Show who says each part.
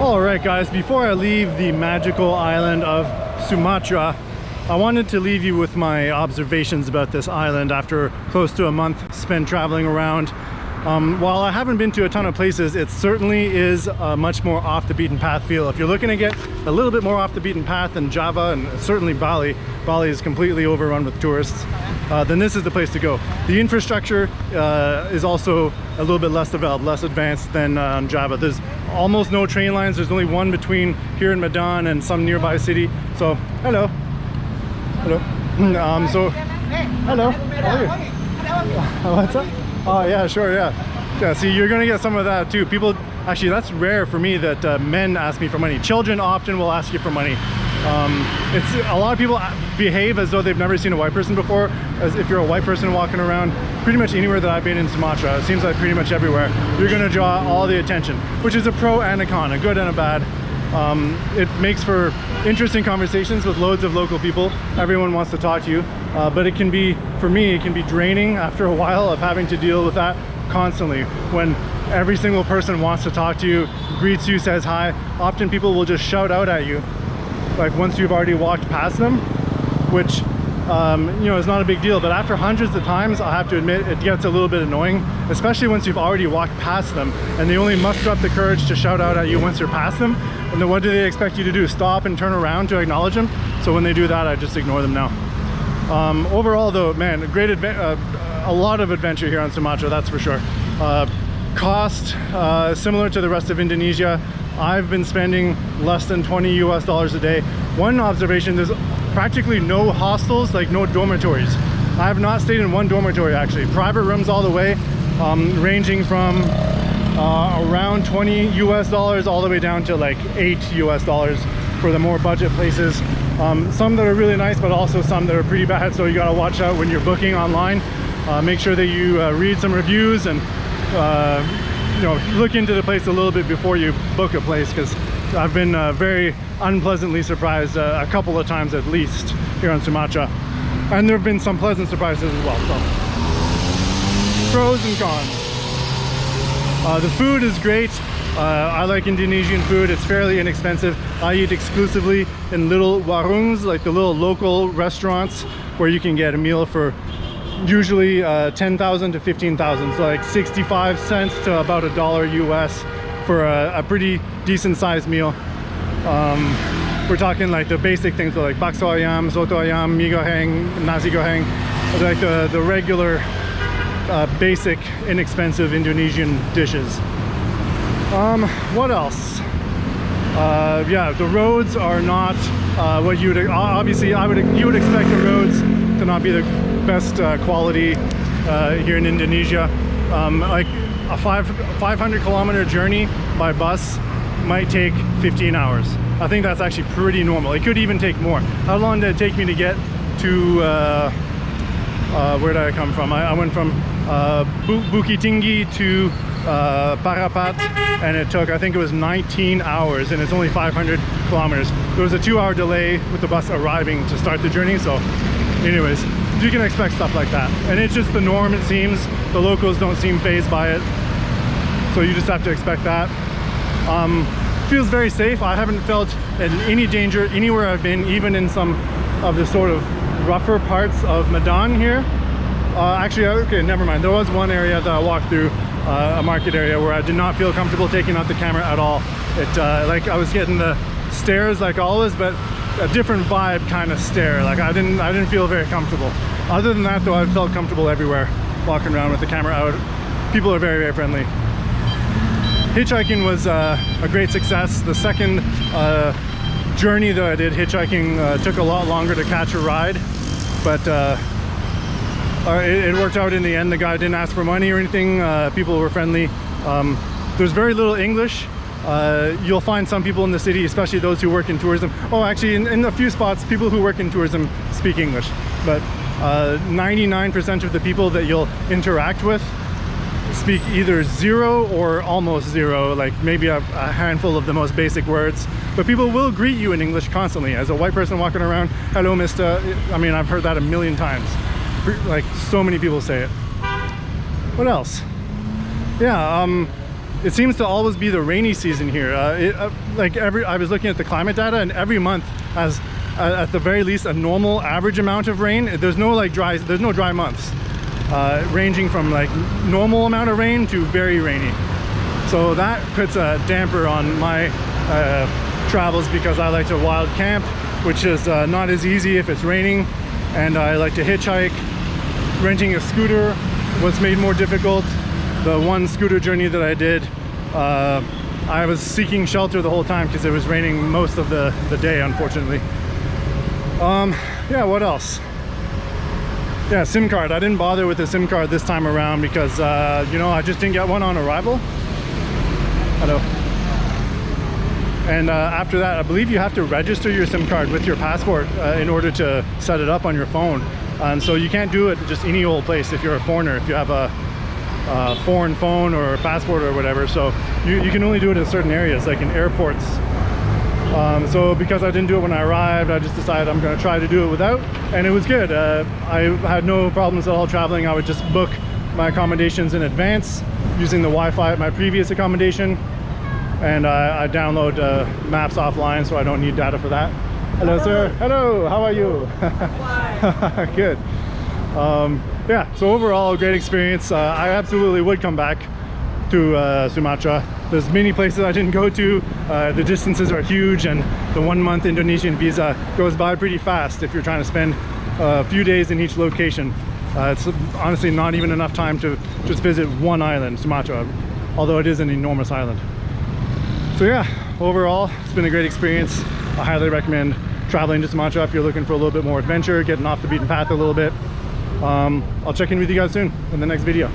Speaker 1: Alright guys, before I leave the magical island of Sumatra, I wanted to leave you with my observations about this island after close to a month spent traveling around. While I haven't been to a ton of places, it certainly is a much more off the beaten path feel. If you're looking to get a little bit more off the beaten path than Java and certainly Bali is completely overrun with tourists, then this is the place to go. The infrastructure is also a little bit less developed, less advanced than on Java. There's almost no train lines. There's only one between here in Medan and some nearby city. So, hello. Hello. Hello. How are you? What's up? Oh yeah, sure, yeah. See, you're gonna get some of that too. People, actually, that's rare for me that men ask me for money. Children often will ask you for money. It's a lot of people behave as though they've never seen a white person before, as if you're a white person walking around pretty much anywhere that I've been in Sumatra. It seems like pretty much everywhere you're gonna draw all the attention, which is a pro and a con, a good and a bad. It makes for interesting conversations with loads of local people. Everyone wants to talk to you, but it can be, for me, it can be draining after a while of having to deal with that constantly. When every single person wants to talk to you, greets you, says hi, often people will just shout out at you, like once you've already walked past them, which you know, is not a big deal, but after hundreds of times, I have to admit, it gets a little bit annoying, especially once you've already walked past them and they only muster up the courage to shout out at you once you're past them. And then what do they expect you to do? Stop and turn around to acknowledge them? So when they do that, I just ignore them now. Overall though, man, a lot of adventure here on Sumatra, that's for sure. Cost, similar to the rest of Indonesia. I've been spending less than $20 US a day. One observation, there's practically no hostels, like no dormitories. I have not stayed in one dormitory actually. Private rooms all the way, ranging from around $20 US all the way down to like $8 US for the more budget places. Some that are really nice, but also some that are pretty bad, so you gotta watch out when you're booking online. Make sure that you read some reviews and you know, look into the place a little bit before you book a place, because I've been very unpleasantly surprised a couple of times at least here on Sumatra, and there have been some pleasant surprises as well. So pros and cons. The food is great. I like Indonesian food. It's fairly inexpensive. I eat exclusively in little warungs, like the little local restaurants where you can get a meal for usually 10,000 to 15,000, so like 65 cents to about $1 US for a pretty decent sized meal. We're talking like the basic things like bakso ayam, soto ayam, mie goreng, nasi goreng, like the regular basic inexpensive Indonesian dishes. What else? Yeah, the roads are not what you would obviously you would expect the roads to not be the best quality here in Indonesia. Like a 500 kilometer journey by bus might take 15 hours. I think that's actually pretty normal. It could even take more. How long did it take me to get to where did I come from? I went from Bukit Tinggi to Parapat, and it took, I think it was 19 hours, and it's only 500 kilometers. There was a 2-hour delay with the bus arriving to start the journey, so anyways, you can expect stuff like that. And it's just the norm, it seems. The locals don't seem fazed by it, so you just have to expect that. Feels very safe. I haven't felt in any danger anywhere I've been, even in some of the sort of rougher parts of Medan here. Actually, okay, never mind. There was one area that I walked through, a market area, where I did not feel comfortable taking out the camera at all. It like I was getting the stares like always, but a different vibe kind of stare. Like I didn't feel very comfortable. Other than that though, I felt comfortable everywhere walking around with the camera out. People are very, very friendly. Hitchhiking was a great success. The second journey that I did hitchhiking took a lot longer to catch a ride, but it worked out in the end. The guy didn't ask for money or anything. People were friendly. There's very little English. You'll find some people in the city, especially those who work in tourism. Oh, actually, in a few spots, people who work in tourism speak English, but 99% of the people that you'll interact with speak either zero or almost zero, like maybe a handful of the most basic words. But people will greet you in English constantly. As a white person walking around, hello, mister. I mean, I've heard that a million times. Like, so many people say it. What else? Yeah, it seems to always be the rainy season here. I was looking at the climate data, and every month has at the very least a normal average amount of rain. There's no dry months, ranging from like normal amount of rain to very rainy. So that puts a damper on my travels, because I like to wild camp, which is not as easy if it's raining, and I like to hitchhike. Renting a scooter was made more difficult. The one scooter journey that I did, I was seeking shelter the whole time because it was raining most of the day, unfortunately. Yeah, what else? Yeah, SIM card. I didn't bother with the SIM card this time around because, you know, I just didn't get one on arrival. Hello. And after that, I believe you have to register your SIM card with your passport in order to set it up on your phone. And so you can't do it just any old place if you're a foreigner, if you have a foreign phone or a passport or whatever. So you can only do it in certain areas, like in airports. So because I didn't do it when I arrived, I just decided I'm going to try to do it without, and it was good. I had no problems at all traveling. I would just book my accommodations in advance using the Wi-Fi at my previous accommodation, and I download maps offline, so I don't need data for that. Hello, sir. Hello, how are you? Good. Yeah, so overall, a great experience. I absolutely would come back to Sumatra. There's many places I didn't go to. The distances are huge, and the 1 month Indonesian visa goes by pretty fast if you're trying to spend a few days in each location. It's honestly not even enough time to just visit one island, Sumatra, although it is an enormous island. So yeah, overall, it's been a great experience. I highly recommend traveling to Sumatra if you're looking for a little bit more adventure, getting off the beaten path a little bit. I'll check in with you guys soon in the next video.